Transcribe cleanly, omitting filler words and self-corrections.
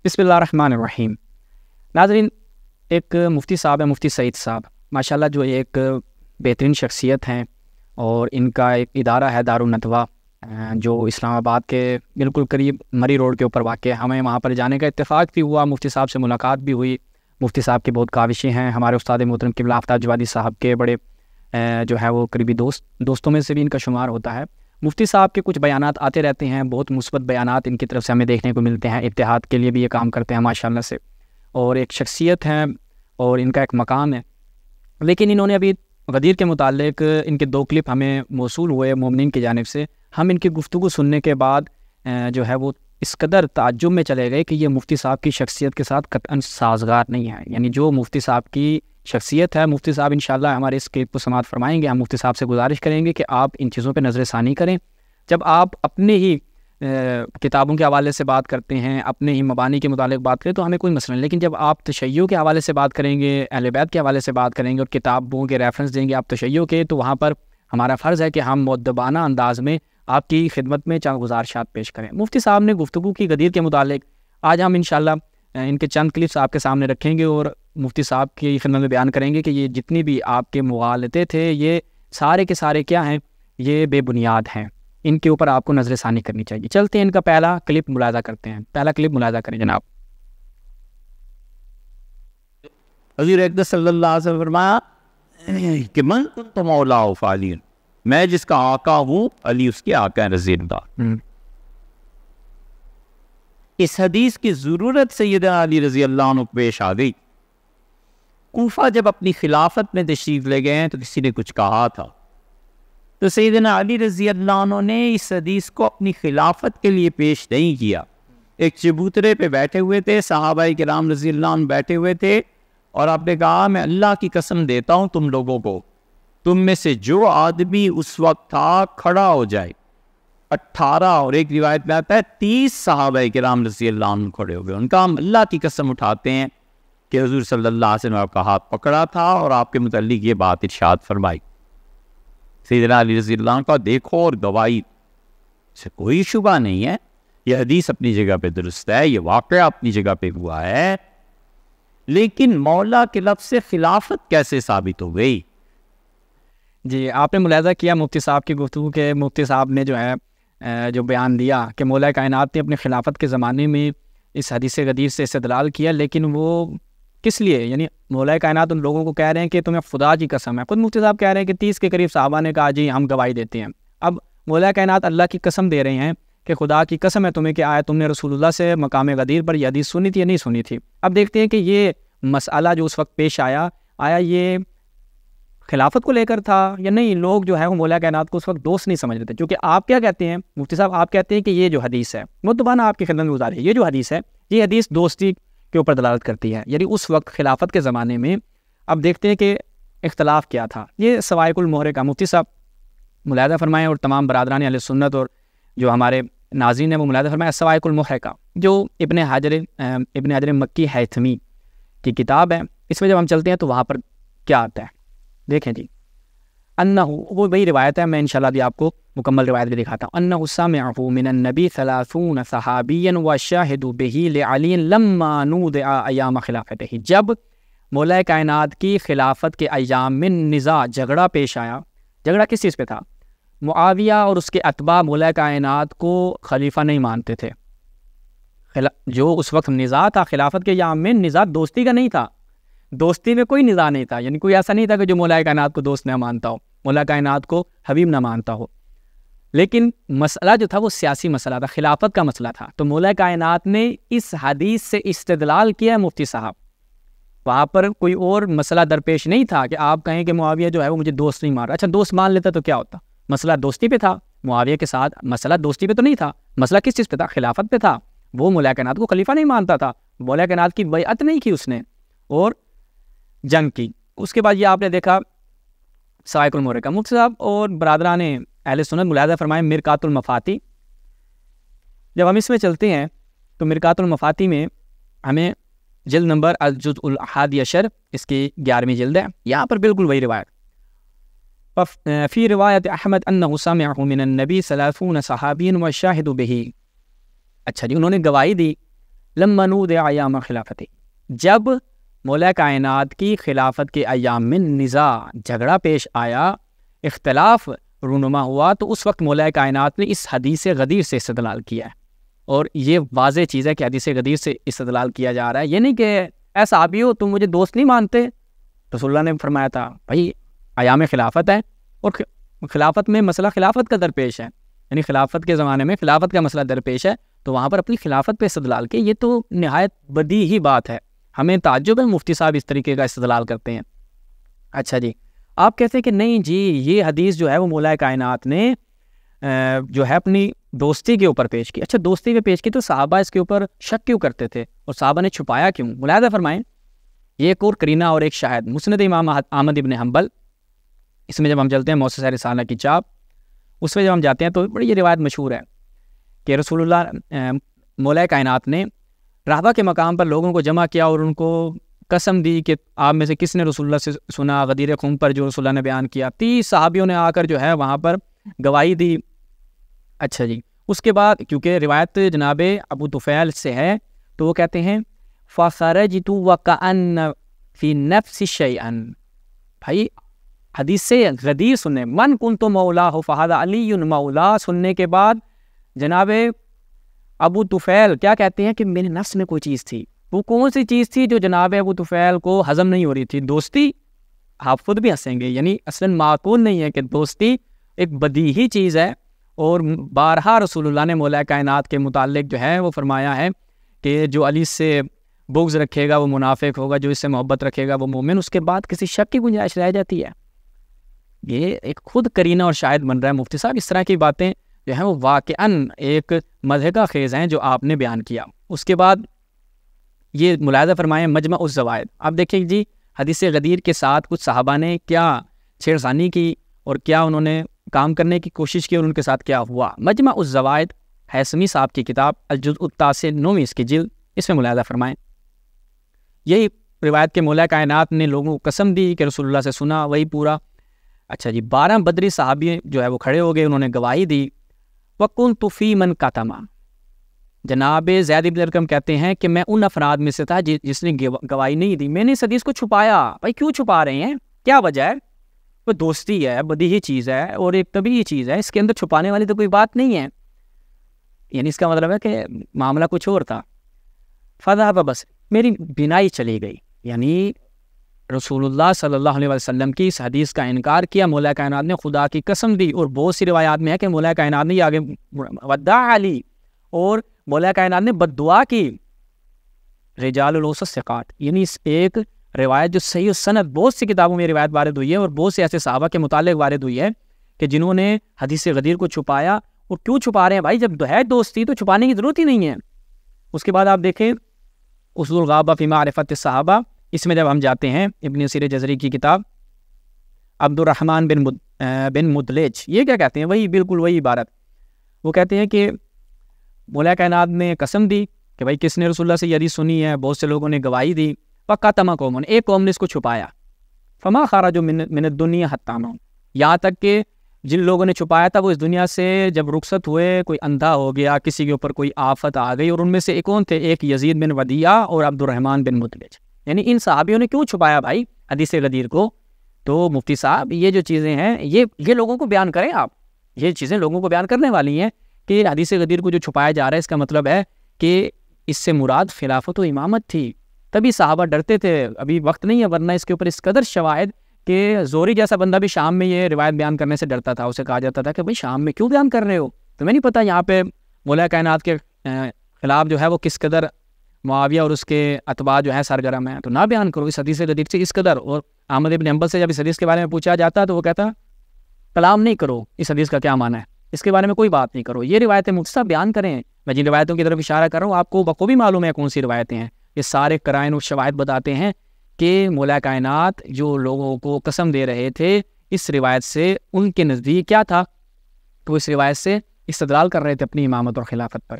बिस्मिल्लाहिर्रहमानिर्रहीम। नाज़रीन, एक मुफ्ती साहब है, मुफ्ती सईद साहब, माशाल्लाह जो एक बेहतरीन शख्सियत हैं और इनका एक इदारा है दारुन नदवा, जो इस्लामाबाद के बिल्कुल करीब मरी रोड के ऊपर वाक़ है। हमें वहाँ पर जाने का इत्तेफाक भी हुआ, मुफ्ती साहब से मुलाकात भी हुई। मुफ्ती साहब की बहुत काविशें हैं, हमारे उस्ताद मोहतरम क़िबला आफ्ताब जवादी साहब के बड़े जो है वो करीबी दोस्तों में से भी इनका शुमार होता है। मुफ्ती साहब के कुछ बयानात आते रहते हैं, बहुत मुस्बत बयानात इनकी तरफ से हमें देखने को मिलते हैं। इत्तेहाद के लिए भी ये काम करते हैं माशाल्लाह से, और एक शख्सियत हैं और इनका एक मकाम है। लेकिन इन्होंने अभी गदीर के मुतालिक इनके 2 क्लिप हमें मौसूल हुए मोमिनीन की जानिब से। हम इनकी गुफ्तगू सुनने के बाद जो है वो इस कदर ताज्जुब में चले गए कि ये मुफ्ती साहब की शख्सियत के साथ कतअन साजगार नहीं है। यानी जो मुफ्ती साहब की शख्सियत है, मुफ्ती साहब इंशाअल्लाह हमारे इस क्लिप को समाअत फरमाएंगे। हम मुफ्ती साहब से गुजारिश करेंगे कि आप इन चीज़ों पर नज़र सानी करें। जब आप अपने ही किताबों के हवाले से बात करते हैं, अपने ही मबानी के मुतालिक बात करें तो हमें कोई मसला नहीं, लेकिन जब आप तशय्यो के हवाले से बात करेंगे, अहले बैत के हवाले से बात करेंगे और किताबों के रेफरेंस देंगे आप तशय्यो के, तो वहाँ पर हमारा फ़र्ज़ है कि हम मुअद्दबाना अंदाज़ में आपकी खिदमत में चंद गुज़ारिशात पेश करें। मुफ्ती साहब ने गुफ्तगू की गदीर के मुतालिक, आज हम इंशाअल्लाह इनके चंद क्लिप्स आपके सामने रखेंगे और मुफ्ती साहब की खिदमत में बयान करेंगे कि ये जितनी भी आपके मुगालते थे ये सारे के सारे क्या हैं, ये बेबुनियाद हैं। इनके ऊपर आपको नजर सानी करनी चाहिए। चलते हैं इनका पहला क्लिप मुलाजा करते हैं। पहला क्लिप मुलाजा करें जनाब। हज़रत अक़दस सल्लल्लाहु अलैहि वसल्लम फरमाया कि मन कुंतु मौलाहु फ़अली, मैं जिसका आका हूँ अली उसके आका है रज़ी अल्लाह। इस हदीस की ज़रूरत सैयदना अली रज़ी अल्लाह अन्हु पेश आ गई। कूफा जब अपनी खिलाफत में तशरीफ़ ले गए हैं तो किसी ने कुछ कहा था, तो सैयदना अली रज़ी अल्लाह अन्हु ने इस हदीस को अपनी खिलाफत के लिए पेश नहीं किया। एक चबूतरे पे बैठे हुए थे, सहाबाए किराम रज़ी अल्लाह अन्हु बैठे हुए थे, और आपने कहा मैं अल्लाह की कसम देता हूँ तुम लोगों को, तुम में से जो आदमी उस वक्त था खड़ा हो जाए। 18 और एक रिवायत में आता है 30 सहाबाए किराम रज़ी अल्लाह अन्हु खड़े हो गए। उनका हम अल्लाह की कसम उठाते हैं कि हुज़ूर सल्लल्लाहु अलैहि वसल्लम आपका हाथ पकड़ा था और आपके मुतल्लिक ये बात इरशाद फरमाई। सैयदना अली रज़ी अल्लाह का देखो और गवाही से कोई शुबा नहीं है, यह हदीस अपनी जगह पे दुरुस्त है, ये वाक़या अपनी जगह पे हुआ है, लेकिन मौला के लफ्ज़ से खिलाफत कैसे साबित हो गई? जी, आपने मुलाज़ा किया मुफ्ती साहब की गुफ्तगू के। मुफ्ती साहब ने जो है जो बयान दिया कि मौला कायनात ने अपने खिलाफत के ज़माने में इस हदीस गदीर से इस्तेदलाल किया, लेकिन वो किस लिए, यानी मौला कायनात उन लोगों को कह रहे हैं कि तुम्हें खुदा की कसम है। खुद मुफ्ती साहब कह रहे हैं कि 30 के करीब साहबा ने कहा जी हम गवाही देते हैं। अब मौला कायनात अल्लाह की कसम दे रहे हैं कि खुदा की कसम है तुम्हें कि आया तुमने रसूलुल्लाह से मकाम गदीर पर यह हदीस सुनी थी या नहीं सुनी थी। अब देखते हैं कि ये मसला जो उस वक्त पेश आया ये खिलाफत को लेकर था या नहीं। लोग जो है वो मौला कायनात को उस वक्त दोस्त नहीं समझ रहे थे, क्योंकि आप क्या कहते हैं मुफ्ती साहब, आप कहते हैं कि ये जो हदीस है मुतबाना आपकी खिदमत में गुज़ारिश, ये जो हदीस है ये हदीस दोस्ती के ऊपर दलालत करती है, यानी उस वक्त खिलाफत के ज़माने में। अब देखते हैं कि इख्तलाफ क्या था। ये सवाइकुल मोहरे का मुफ्ती साहब मुलाहिज़ा फरमाएँ और तमाम बरादरान अहले सुन्नत और जो हमारे नाज़रीन हैं वो मुलाहिज़ा फरमाएँ। सवाइकुल मोहरे का जो इब्न हजर मक्की हैथमी की किताब है, इसमें जब हम चलते हैं तो वहाँ पर क्या आता है देखें जी। अन्नहु, वो वही रिवायत है, मैं इंशाल्लाह भी आपको मुकम्मल रिवायत भी दिखाता हूँ। अन्नहु समिअहु मिनन नबी 30 सहाबियन व शाहिदु बिही लिअली लम्मा नूदिअ अय्याम खिलाफतिही। जब मौला कायनात की खिलाफत के अय्याम में निज़ा झगड़ा पेश आया, झगड़ा किस चीज़ पे था? मुआविया और उसके अतबा मौला कायनात को खलीफा नहीं मानते थे। जो उस वक्त निज़ा था खिलाफत के अय्याम में, निज़ा दोस्ती का नहीं था, दोस्ती में कोई निज़ा नहीं था, यानी कोई ऐसा नहीं था कि जो मौला कायनात को दोस्त न मानता हो, मौला कायनात को हबीब न मानता हो, लेकिन मसला जो था वो सियासी मसला था, खिलाफत का मसला था। तो मौला कायनात ने इस हदीस से इस्तेदलाल किया मुफ्ती साहब, वहाँ पर कोई और मसला दरपेश नहीं था कि आप कहें कि मुआविया जो है वो मुझे दोस्त नहीं मान रहा। अच्छा, दोस्त मान लेता तो क्या होता? मसला दोस्ती पे था, मुआविया के साथ मसला दोस्ती पे तो नहीं था, मसला किस चीज़ पे था? खिलाफत पे था। वो मौला कायनात को खलीफा नहीं मानता था, मौला कायनात की बैअत नहीं की उसने और जंग की। उसके बाद ये आपने देखा सवाइकुल मोहरे का। मुफ्ती साहब और बरादरान अहले सुन्नत मुलाहिज़ा फरमाएं मिरकातुल मफाती। जब हम इसमें चलते हैं तो मिरकातुल मफाती में हमें जिल्द नंबर अल-जुज़्उल हादी अशर, इसकी 11वीं जिल्द है, यहाँ पर बिल्कुल वही रिवायत। फ़ी रिवायत अहमद अन्नहु समिअहु मिनन नबी 30 सहाबियन व शाहिदु बिही। अच्छा जी, उन्होंने गवाही दी لما نودع ایام خلافتی، جب مولا کائنات کی خلافت کے ایام میں نزاع جھگڑا پیش آیا، اختلاف رونما ہوا، تو اس وقت مولا کائنات نے اس حدیث غدیر سے استدلال کیا ہے. اور یہ واضح چیز ہے کہ حدیث غدیر سے استدلال کیا جا رہا ہے. یہ نہیں کہ اے صحابی ہو تم مجھے دوست نہیں مانتے، رسول اللہ نے فرمایا تھا بھائی ایام خلافت ہے اور خلافت میں مسئلہ خلافت کا درپیش ہے، یعنی خلافت کے زمانے میں خلافت کا مسئلہ درپیش ہے، تو وہاں پر اپنی خلافت پہ استدلال کی. یہ تو نہایت بدیہی بات ہے، ہمیں تعجب ہے مفتی صاحب اس طریقے کا استدلال کرتے ہیں. اچھا جی، آپ کہتے ہیں کہ نہیں جی یہ حدیث جو ہے وہ مولا کائنات نے جو ہے اپنی دوستی کے اوپر پیش کی. اچھا دوستی پہ پیش کی تو صحابہ اس کے اوپر شک کیوں کرتے تھے اور صحابہ نے چھپایا کیوں؟ ملاحظہ فرمائیں، یہ ایک اور کرینہ اور ایک شاہد مسند امام احمد ابن حنبل، اس میں جب ہم چلتے ہیں موسسہ رسالہ کی چاپ، اس میں جب ہم جاتے ہیں تو بڑی یہ روایت مشہور ہے کہ رسول اللہ مولا کائنات نے رہبہ کے مقام پر لوگوں کو جمع کیا اور ان کو قسم دی کہ آپ میں سے کس نے رسول اللہ سے سنا غدیر خون پر جو رسول اللہ نے بیان کیا. 30 صحابیوں نے آ کر جو ہے وہاں پر گواہی دی. اچھا جی، اس کے بعد کیونکہ روایت جناب ابو طفیل سے ہے تو وہ کہتے ہیں فَخَرَجْتُ وَكَأَنَّ فِي نَفْسِ شَيْئًا، بھائی حدیث سے غدیر سننے، من کنت مولاہ فہذا علی مولا سننے کے بعد جناب ابو طفیل کیا کہتے ہیں کہ میرے نفس میں کوئی چیز تھی. وہ کون سی چیز تھی جو جناب ابو طفیل کو ہضم نہیں ہو رہی تھی؟ دوستی. آپ خود بھی ہنسیں گے، یعنی اصلاً معقول نہیں ہے کہ دوستی ایک بدیہی چیز ہے، اور بارہا رسول اللہ نے مولا کائنات کے متعلق جو ہے وہ فرمایا ہے کہ جو علی سے بغض رکھے گا وہ منافق ہوگا، جو اس سے محبت رکھے گا وہ مومن. اس کے بعد کسی شک کی گنجائش رہ جاتی ہے؟ یہ ایک خود کرینہ اور شاہد بن رہا ہے مفتی صاحب. اس طرح کی باتیں جو ہیں وہ واقعاً ایک مضحکہ خیز ہیں جو آپ نے بیان کیا. اس کے بعد یہ ملاحظہ فرمائیں مجمع الزوائد. اب دیکھیں جی حدیث غدیر کے ساتھ کچھ صحابہ نے کیا چھیڑخانی کی اور کیا انہوں نے کام کرنے کی کوشش کی اور ان کے ساتھ کیا ہوا. مجمع الزوائد حیثمی صاحب کی کتاب الجزء التاسع 9ویں اس کی جلد، اس میں ملاحظہ فرمائیں. یہی روایت کے مولا کائنات نے لوگوں کو قسم دی کہ رسول اللہ سے سنا، وہی پورا. اچھا جی، 12 بدری صحابی جو ہے وہ کھڑے ہو گئے، انہوں نے گواہی دی. وَكُنْتُ فِي مَنْ كَتَمَ، جناب زید بن ارقم کہتے ہیں کہ میں ان افراد میں سے تھا جس نے گواہی نہیں دی. میں نے اس حدیث کو چھپایا. بھائی کیوں چھپا رہے ہیں؟ کیا وجہ ہے؟ وہ دوستی ہے، بدیہی چیز ہے اور ایک طبیعی چیز ہے، اس کے اندر چھپانے والی تو کوئی بات نہیں ہے. یعنی اس کا مطلب ہے کہ معاملہ کچھ اور تھا. فَذَهَبَ بس میری بینائی چلی گئی، یعنی رسول اللہ صلی اللہ علیہ وسلم کی اس حدیث کا انکار کیا. مولا کائنات نے خدا کی قسم دی، اور بہت سی روایات میں ہے کہ مولا کائنات نے آگے ودع علی، اور مولا کائنات نے بد دعا کی. رجال الاوسط ثقات، یعنی اس ایک روایت جو صحیح سند بہت سی کتابوں میں روایت وارد ہوئی ہے اور بہت سے ایسے صحابہ کے متعلق وارد ہوئی ہے کہ جنہوں نے حدیث غدیر کو چھپایا. اور کیوں چھپا رہے ہیں بھائی؟ جب ہے دوستی تو چھپانے کی ضرورت ہی نہیں ہے. اس کے بعد آپ دیکھیں اصول الغابہ فی معرفت الصحابہ، اس میں جب ہم جاتے ہیں ابن اسیر جزری کی کتاب، عبد الرحمن بن مدلج یہ کیا کہتے ہیں؟ وہی بالکل وہی عبارت. وہ کہتے ہیں کہ مولا کائنات نے قسم دی کہ بھائی کس نے رسول اللہ سے یہ حدیث سنی ہے، بہت سے لوگوں نے گواہی دی. وَقَتَمَ قَوْمٌ، ایک قوم نے اس کو چھپایا. فَمَا خَرَجُوا مِنَ الدُّنْيَا حَتَّىٰ مَاتُوا، یہاں تک کہ جن لوگوں نے چھپایا تھا وہ اس دنیا سے جب رخصت ہوئے، کوئی اندھا ہو گیا، کسی کے اوپر کوئی آفت آ گئی. اور ان میں سے ایک کون تھے؟ ایک یزید بن ودیعہ اور عبد الرحمن بن مدلج. یعنی ان صحابیوں نے کیوں چھپایا بھائی حدیث غدیر کو؟ تو مفتی صاحب یہ جو چیزیں ہیں یہ لوگوں کو بیان کریں آپ، یہ چیزیں لوگوں کو بیان کرنے والی ہیں کہ حدیث غدیر کو جو چھپایا جا رہا ہے اس کا مطلب ہے کہ اس سے مراد خلافت و امامت تھی. تبھی صحابہ ڈرتے تھے. ابھی وقت نہیں ہے، ورنہ اس کے اوپر اس قدر شواہد کہ زوری جیسا بندہ بھی شام میں یہ روایت بیان کرنے سے ڈرتا تھا. اسے کہا جاتا تھا کہ بھائی شام میں کیوں بیان کر رہے ہو؟ تمہیں نہیں پتہ یہاں پہ مولا کائنات کے خلاف جو ہے وہ کس قدر معاویہ اور اس کے اتباع جو ہے سرگرم ہیں، تو نہ بیان کرو اس حدیث غدیر سے اس قدر. اور احمد ابن حنبل سے جب اس حدیث کے بارے میں پوچھا جاتا تو وہ کہتا کلام نہیں کرو، اس حدیث کا کیا معنی ہے، اس کے بارے میں کوئی بات نہیں کرو، یہ روایتیں مفتی صاحب بیان کریں. میں جن روایتوں کی طرف اشارہ کر رہا ہوں آپ کو بخوبی معلوم ہے کون سی روایتیں ہیں. یہ سارے قرائن و شواہد بتاتے ہیں کہ مولا کائنات جو لوگوں کو قسم دے رہے تھے اس روایت سے ان کے نزدیک کیا تھا، تو اس روایت سے استدلال کر رہے تھے اپنی امامت اور خلافت پر.